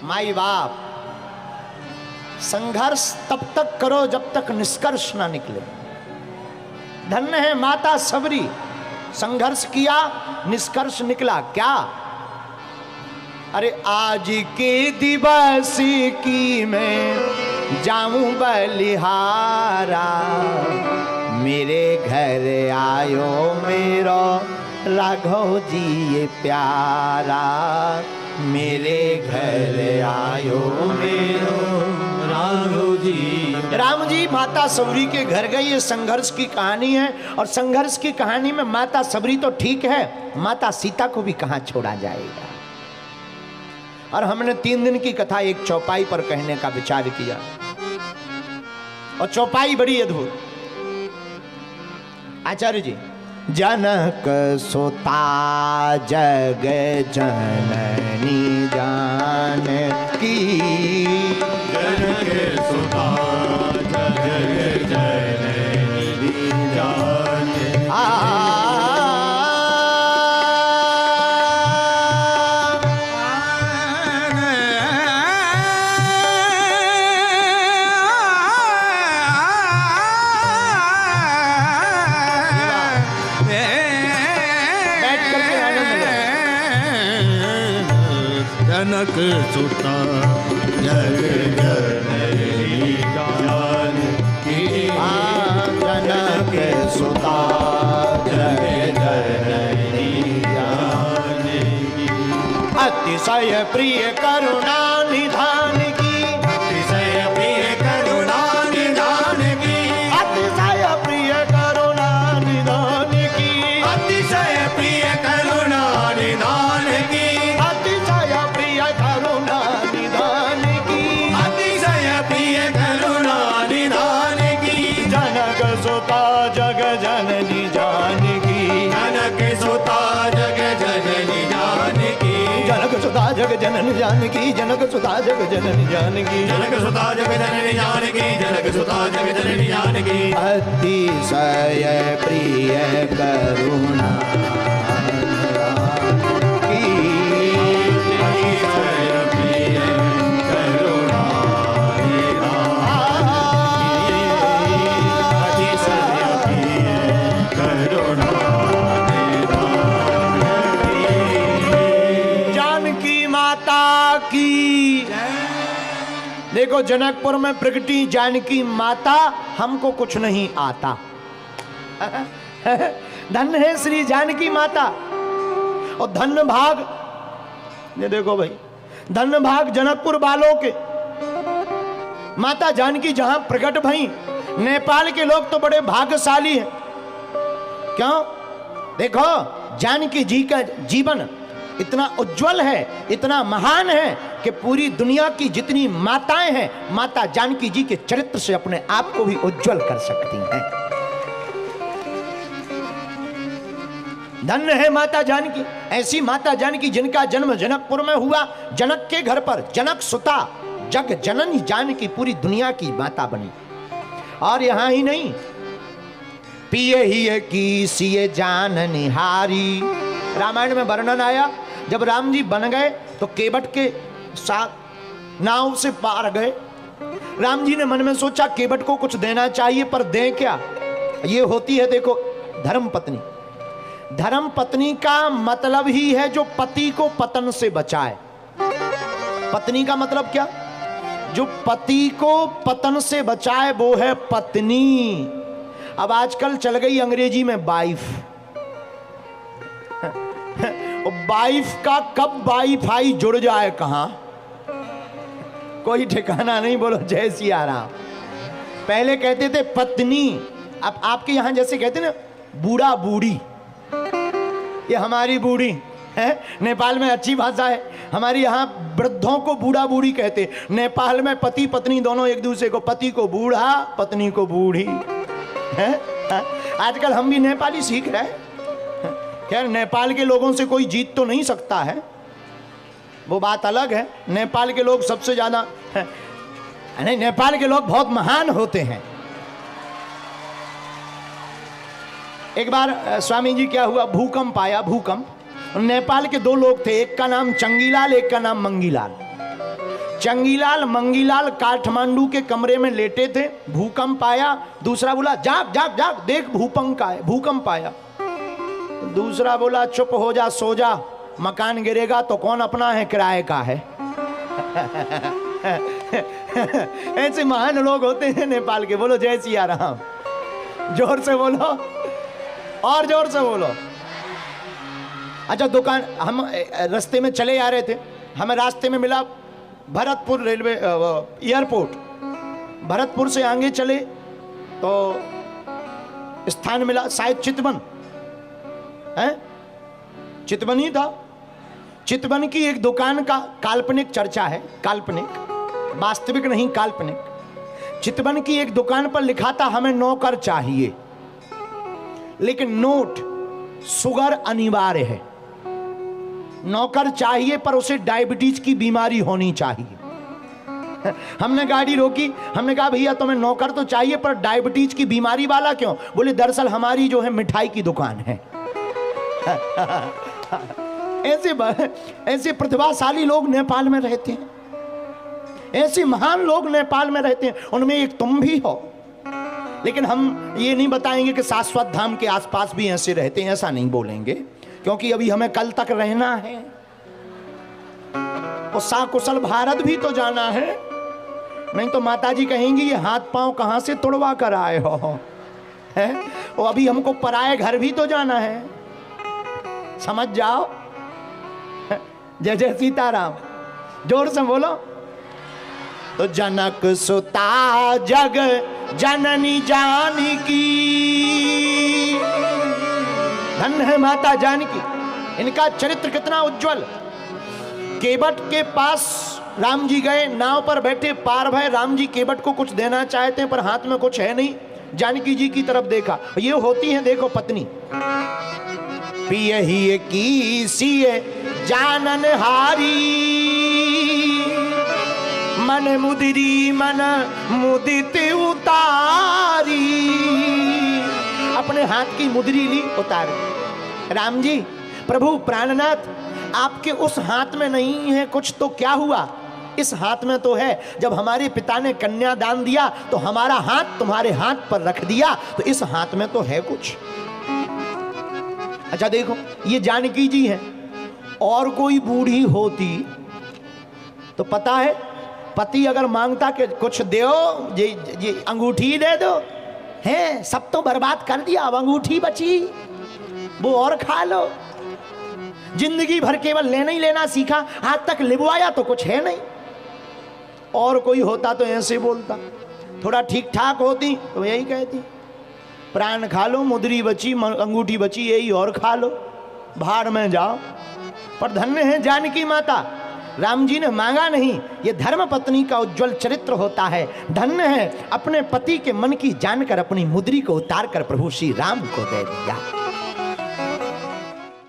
माई बाप, संघर्ष तब तक करो जब तक निष्कर्ष ना निकले। धन्य है माता सबरी, संघर्ष किया, निष्कर्ष निकला क्या? अरे आज के दिवस की मैं जाऊं बलिहारा, मेरे घर आयो मेरो राघव जी ये प्यारा, मेरे घर आयो मेरो राघव जी। राम जी माता सबरी के घर गए, ये संघर्ष की कहानी है। और संघर्ष की कहानी में माता सबरी तो ठीक है, माता सीता को भी कहां छोड़ा जाएगा। और हमने 3 दिन की कथा एक चौपाई पर कहने का विचार किया, और चौपाई बड़ी अद्भुत। आचार्य जी, जनक सुता जग जननी जानकी, जनक सुता जग जननी जानकी। जनक सुता जग जननी जानकी, जनक सुता जग जननी जानकी, अतिशय प्रिय करुणा निधान की, अतिशय प्रिय करुणा निधान की, अतिशय प्रिय करुणा निधान की, अतिशय प्रिय करुणा निधान की, अतिशय प्रिय करुणा निधान की, अतिशय प्रिय करुणा निधान की। जनक सुता जग जननी जानकी, जनक सुता जग जननी जानकी, जनक सुता जग जननी जानकी, जनक सुता जग जननी जानकी, जनक सुता जग जननी जानकी, जनक सुता जग जननी जानकी। अतिशय प्रिय करुणा की। देखो जनकपुर में प्रगटी जानकी माता, हमको कुछ नहीं आता। धन्य है श्री जानकी माता। और धन्य भाग, ये देखो भाई, धन्य भाग जनकपुर वालों के, माता जानकी जहां प्रकट भई। नेपाल के लोग तो बड़े भाग्यशाली हैं। क्यों? देखो जानकी जी का जीवन इतना उज्जवल है, इतना महान है कि पूरी दुनिया की जितनी माताएं हैं, माता जानकी जी के चरित्र से अपने आप को भी उज्जवल कर सकती हैं। धन्य है माता जानकी। ऐसी माता जानकी जिनका जन्म जनकपुर में हुआ, जनक के घर पर, जनक सुता जग जननी जानकी पूरी दुनिया की माता बनी। और यहां ही नहीं, पिए ही की सिए जान निहारी। रामायण में वर्णन आया, जब राम जी बन गए तो केवट के साथ नाव से पार गए। राम जी ने मन में सोचा केवट को कुछ देना चाहिए, पर दें क्या? ये होती है देखो धर्म पत्नी। धर्म पत्नी का मतलब ही है जो पति को पतन से बचाए। पत्नी का मतलब क्या? जो पति को पतन से बचाए वो है पत्नी। अब आजकल चल गई अंग्रेजी में वाइफ। वाइफ का कब वाईफाई जुड़ जाए कहां, कोई ठिकाना नहीं। बोलो जय सिया राम। पहले कहते थे पत्नी, अब आपके यहां जैसे कहते ना बूढ़ा बूढ़ी, ये हमारी बूढ़ी है। नेपाल में अच्छी भाषा है। हमारी यहाँ वृद्धों को बूढ़ा बूढ़ी कहते। नेपाल में पति पत्नी दोनों एक दूसरे को, पति को बूढ़ा, पत्नी को बूढ़ी है। आजकल हम भी नेपाली सीख रहे हैं। खैर नेपाल के लोगों से कोई जीत तो नहीं सकता है, वो बात अलग है। नेपाल के लोग सबसे ज्यादा नहीं, नेपाल के लोग बहुत महान होते हैं। एक बार स्वामी जी क्या हुआ, भूकंप आया। भूकंप, नेपाल के 2 लोग थे, एक का नाम चंगीलाल, एक का नाम मंगीलाल। चंगीलाल मंगीलाल काठमांडू के कमरे में लेटे थे, भूकंप आया। दूसरा बोला जाग जाग जाग, देख भूकंप आया। दूसरा बोला चुप हो जा, सो जा, मकान गिरेगा तो कौन अपना है, किराए का है। ऐसे महान लोग होते हैं नेपाल के। बोलो जय सिया राम, जोर से बोलो और जोर से बोलो। अच्छा दुकान, हम रास्ते में चले आ रहे थे, हमें रास्ते में मिला भरतपुर रेलवे एयरपोर्ट। भरतपुर से आगे चले तो स्थान मिला शायद चितवन है, चितवन ही था। चितवन की एक दुकान का काल्पनिक चर्चा है, काल्पनिक, वास्तविक नहीं काल्पनिक। चितवन की एक दुकान पर लिखा था हमें नौकर चाहिए, लेकिन नोट शुगर अनिवार्य है। नौकर चाहिए पर उसे डायबिटीज की बीमारी होनी चाहिए। हमने गाड़ी रोकी, हमने कहा भैया तुम्हें नौकर तो चाहिए पर डायबिटीज की बीमारी वाला क्यों? बोले दरअसल हमारी जो है मिठाई की दुकान है। ऐसे प्रतिभाशाली लोग नेपाल में रहते हैं, ऐसे महान लोग नेपाल में रहते हैं, उनमें एक तुम भी हो। लेकिन हम ये नहीं बताएंगे कि शाश्वत धाम के आसपास भी ऐसे रहते हैं, ऐसा नहीं बोलेंगे, क्योंकि अभी हमें कल तक रहना है और साकुशल भारत भी तो जाना है। नहीं तो माताजी कहेंगी ये हाथ पांव कहां से तुड़वा कर आए हो, है? और अभी हमको पराए घर भी तो जाना है, समझ जाओ। जय जय सीताराम, जोर से बोलो। तो जनक सुता जग जननी जानकी, धन्य है माता जानकी, इनका चरित्र कितना उज्जवल। केवट के पास राम जी गए, नाव पर बैठे, पार भय। राम जी केवट को कुछ देना चाहते हैं पर हाथ में कुछ है नहीं। जानकी जी की तरफ देखा, ये होती है देखो पत्नी। पियहि की सिय जानन हारी, मन मुदिरी मन मुदित उतारी। अपने हाथ की मुद्री ली, उतार। राम जी प्रभु प्राणनाथ, आपके उस हाथ में नहीं है कुछ तो क्या हुआ? इस हाथ में तो है। जब हमारे पिता ने कन्यादान दिया तो हमारा हाथ तुम्हारे हाथ पर रख दिया, तो इस हाथ में तो है कुछ। अच्छा देखो, ये जानकी जी है। और कोई बूढ़ी होती तो पता है पति अगर मांगता कि कुछ दो, ये अंगूठी दे दो, है सब तो बर्बाद कर दिया, अब अंगूठी बची वो और खा लो। जिंदगी भर केवल लेना ही लेना सीखा, आज तक लिबवाया तो कुछ है नहीं। और कोई होता तो ऐसे बोलता, थोड़ा ठीक ठाक होती तो यही कहती प्राण खा लो, मुद्री बची, अंगूठी बची, यही और खा लो, भाड़ में जाओ। पर धन्य है जानकी माता, राम जी ने मांगा नहीं। ये धर्म पत्नी का उज्जवल चरित्र होता है। धन्य है अपने पति के मन की जानकर अपनी मुद्री को उतार कर प्रभु श्री राम को दे दिया।